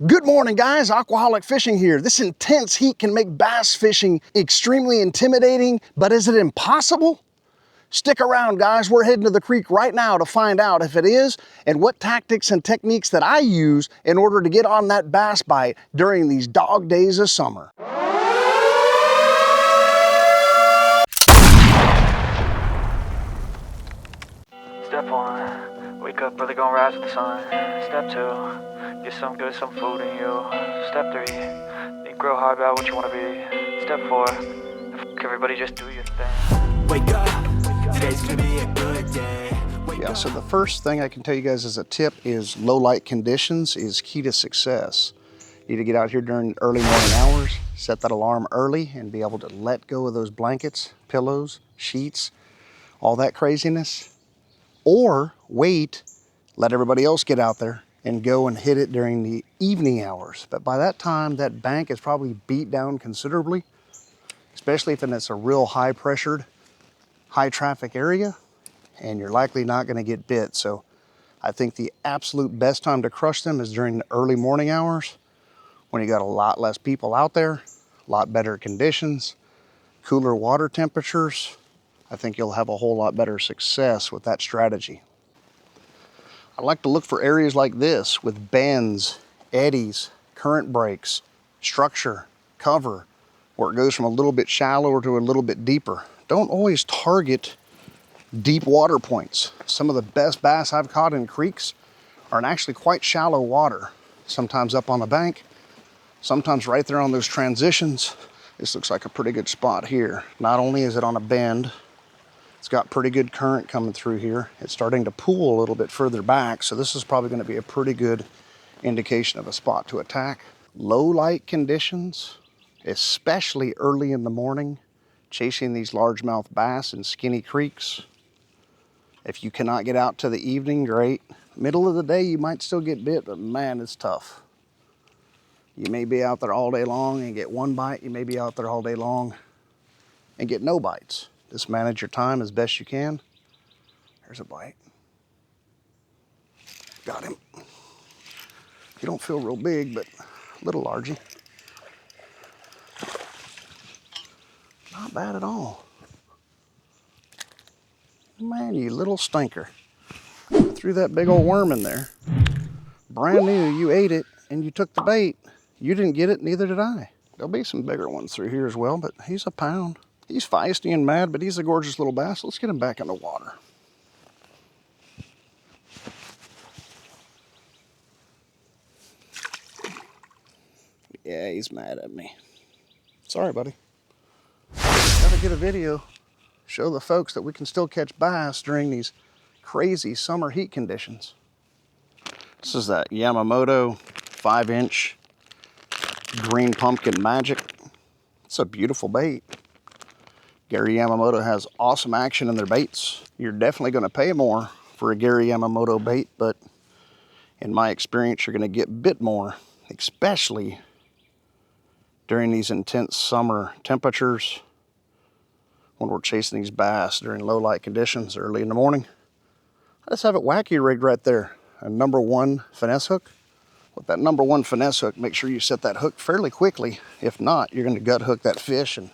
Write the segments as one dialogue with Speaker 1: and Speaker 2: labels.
Speaker 1: Good morning, guys. Aquaholic Fishing here. This intense heat can make bass fishing extremely intimidating, but is it impossible? Stick around, guys. We're heading to the creek right now to find out if it is and what tactics and techniques that I use in order to get on that bass bite during these dog days of summer.
Speaker 2: Step 1, wake up early, gonna rise with the sun. Step 2, get some good, some food in you. Step 3, think real hard about what you wanna be. Step 4, everybody just do your thing.
Speaker 3: Wake up, today's gonna be a good day.
Speaker 1: Yeah, so the first thing I can tell you guys as a tip is low light conditions is key to success. You need to get out here during early morning hours, set that alarm early, and be able to let go of those blankets, pillows, sheets, all that craziness. Or wait, let everybody else get out there and go and hit it during the evening hours. But by that time, that bank is probably beat down considerably, especially if it's a real high pressured, high traffic area, and you're likely not gonna get bit. So I think the absolute best time to crush them is during the early morning hours when you got a lot less people out there, a lot better conditions, cooler water temperatures. I think you'll have a whole lot better success with that strategy. I like to look for areas like this with bends, eddies, current breaks, structure, cover, where it goes from a little bit shallower to a little bit deeper. Don't always target deep water points. Some of the best bass I've caught in creeks are in actually quite shallow water, sometimes up on the bank, sometimes right there on those transitions. This looks like a pretty good spot here. Not only is it on a bend, it's got pretty good current coming through here. It's starting to pool a little bit further back, so this is probably going to be a pretty good indication of a spot to attack. Low light conditions, especially early in the morning, chasing these largemouth bass in skinny creeks. If you cannot get out to the evening, great. Middle of the day, you might still get bit, but man, it's tough. You may be out there all day long and get one bite. You may be out there all day long and get no bites. Just manage your time as best you can. There's a bite. Got him. He don't feel real big, but a little largy. Not bad at all. Man, you little stinker. I threw that big old worm in there. Brand new, you ate it and you took the bait. You didn't get it, neither did I. There'll be some bigger ones through here as well, but he's a pound. He's feisty and mad, but he's a gorgeous little bass. Let's get him back in the water. Yeah, he's mad at me. Sorry, buddy. Gotta get a video, show the folks that we can still catch bass during these crazy summer heat conditions. This is that Yamamoto 5-inch green pumpkin magic. It's a beautiful bait. Gary Yamamoto has awesome action in their baits. You're definitely going to pay more for a Gary Yamamoto bait, but in my experience, you're going to get bit more, especially during these intense summer temperatures when we're chasing these bass during low light conditions early in the morning. I just have it wacky rigged right there. A number 1 finesse hook. With that number 1 finesse hook, make sure you set that hook fairly quickly. If not, you're going to gut hook that fish, and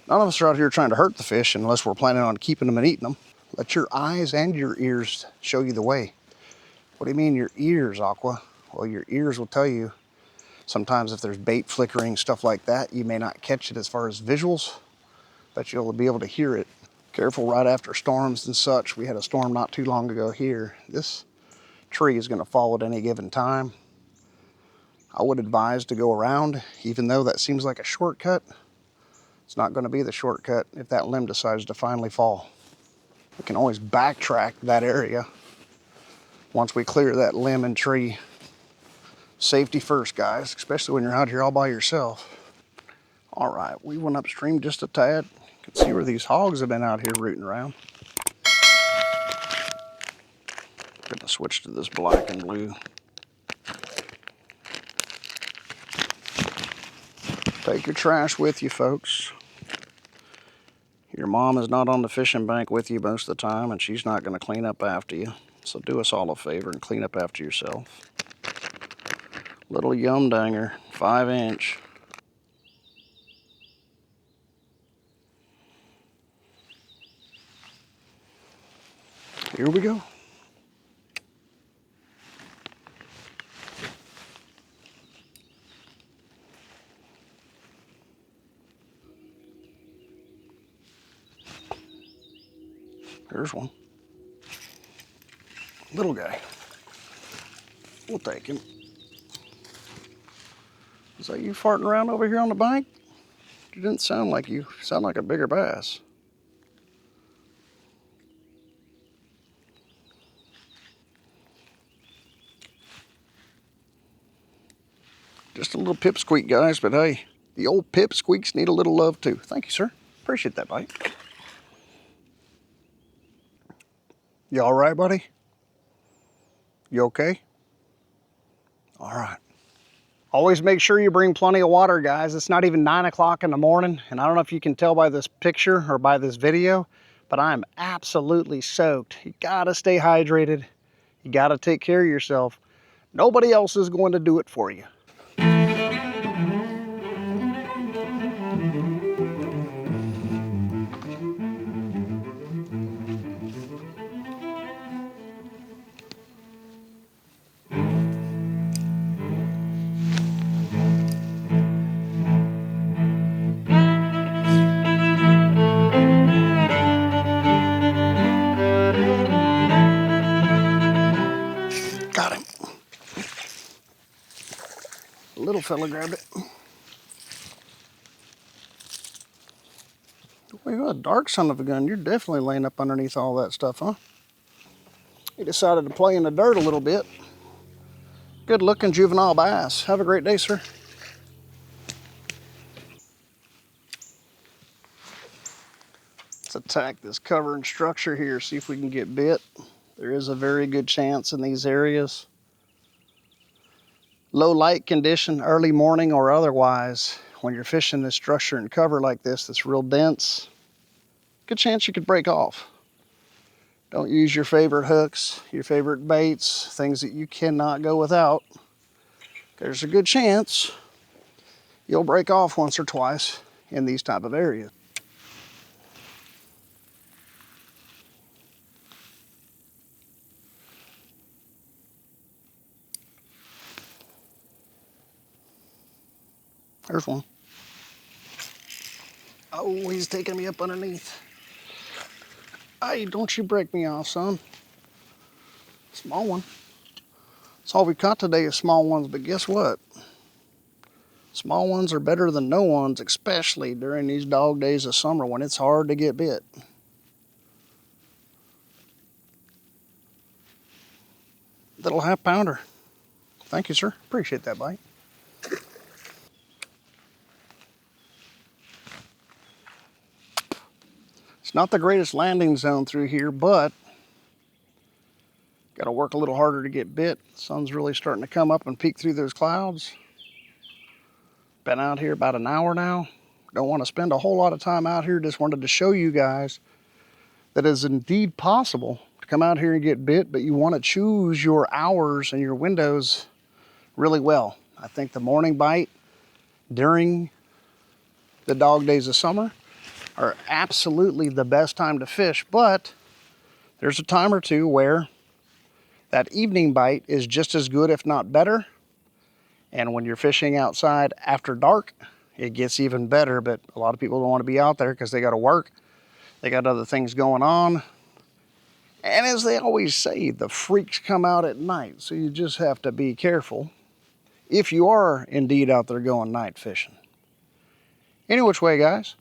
Speaker 1: none of us are out here trying to hurt the fish unless we're planning on keeping them and eating them. Let your eyes and your ears show you the way. What do you mean your ears, Aqua? Well, your ears will tell you. Sometimes if there's bait flickering, stuff like that, you may not catch it as far as visuals, but you'll be able to hear it. Careful right after storms and such. We had a storm not too long ago here. This tree is going to fall at any given time. I would advise to go around, even though that seems like a shortcut. It's not going to be the shortcut if that limb decides to finally fall. We can always backtrack that area once we clear that limb and tree. Safety first, guys, especially when you're out here all by yourself. All right, we went upstream just a tad. You can see where these hogs have been out here rooting around. Gonna switch to this black and blue. Take your trash with you, folks. Your mom is not on the fishing bank with you most of the time, and she's not going to clean up after you. So do us all a favor and clean up after yourself. Little yum danger, 5-inch. Here we go. There's one. Little guy. We'll take him. Is that you farting around over here on the bank? You didn't sound like you. Sound like a bigger bass. Just a little pipsqueak, guys, but hey, the old pipsqueaks need a little love too. Thank you, sir. Appreciate that bite. You all right, buddy? You okay? All right. Always make sure you bring plenty of water, guys. It's not even 9 o'clock in the morning, and I don't know if you can tell by this picture or by this video, but I'm absolutely soaked. You gotta stay hydrated. You gotta take care of yourself. Nobody else is going to do it for you. Got him. The little fella grabbed it. Well, you're a dark son of a gun. You're definitely laying up underneath all that stuff, huh? He decided to play in the dirt a little bit. Good looking juvenile bass. Have a great day, sir. Let's attack this cover and structure here, see if we can get bit. There is a very good chance in these areas. Low light condition, early morning or otherwise, when you're fishing this structure and cover like this that's real dense, good chance you could break off. Don't use your favorite hooks, your favorite baits, things that you cannot go without. There's a good chance you'll break off once or twice in these type of areas. There's one. Oh, he's taking me up underneath. Hey, don't you break me off, son. Small one. That's all we caught today is small ones, but guess what? Small ones are better than no ones, especially during these dog days of summer when it's hard to get bit. Little 1/2 pounder. Thank you, sir. Appreciate that bite. It's not the greatest landing zone through here, but got to work a little harder to get bit. The sun's really starting to come up and peek through those clouds. Been out here about an hour now. Don't want to spend a whole lot of time out here. Just wanted to show you guys that it is indeed possible to come out here and get bit, but you want to choose your hours and your windows really well. I think the morning bite during the dog days of summer are absolutely the best time to fish, but there's a time or two where that evening bite is just as good, if not better. And when you're fishing outside after dark, it gets even better, but a lot of people don't want to be out there because they got to work. They got other things going on. And as they always say, the freaks come out at night, so you just have to be careful if you are indeed out there going night fishing. Any which way, guys,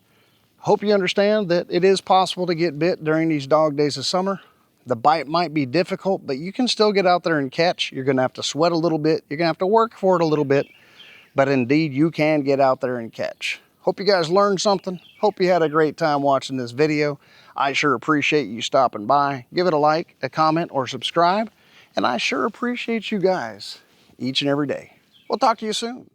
Speaker 1: hope you understand that it is possible to get bit during these dog days of summer. The bite might be difficult, but you can still get out there and catch. You're going to have to sweat a little bit. You're going to have to work for it a little bit, but indeed you can get out there and catch. Hope you guys learned something. Hope you had a great time watching this video. I sure appreciate you stopping by. Give it a like, a comment, or subscribe. And I sure appreciate you guys each and every day. We'll talk to you soon.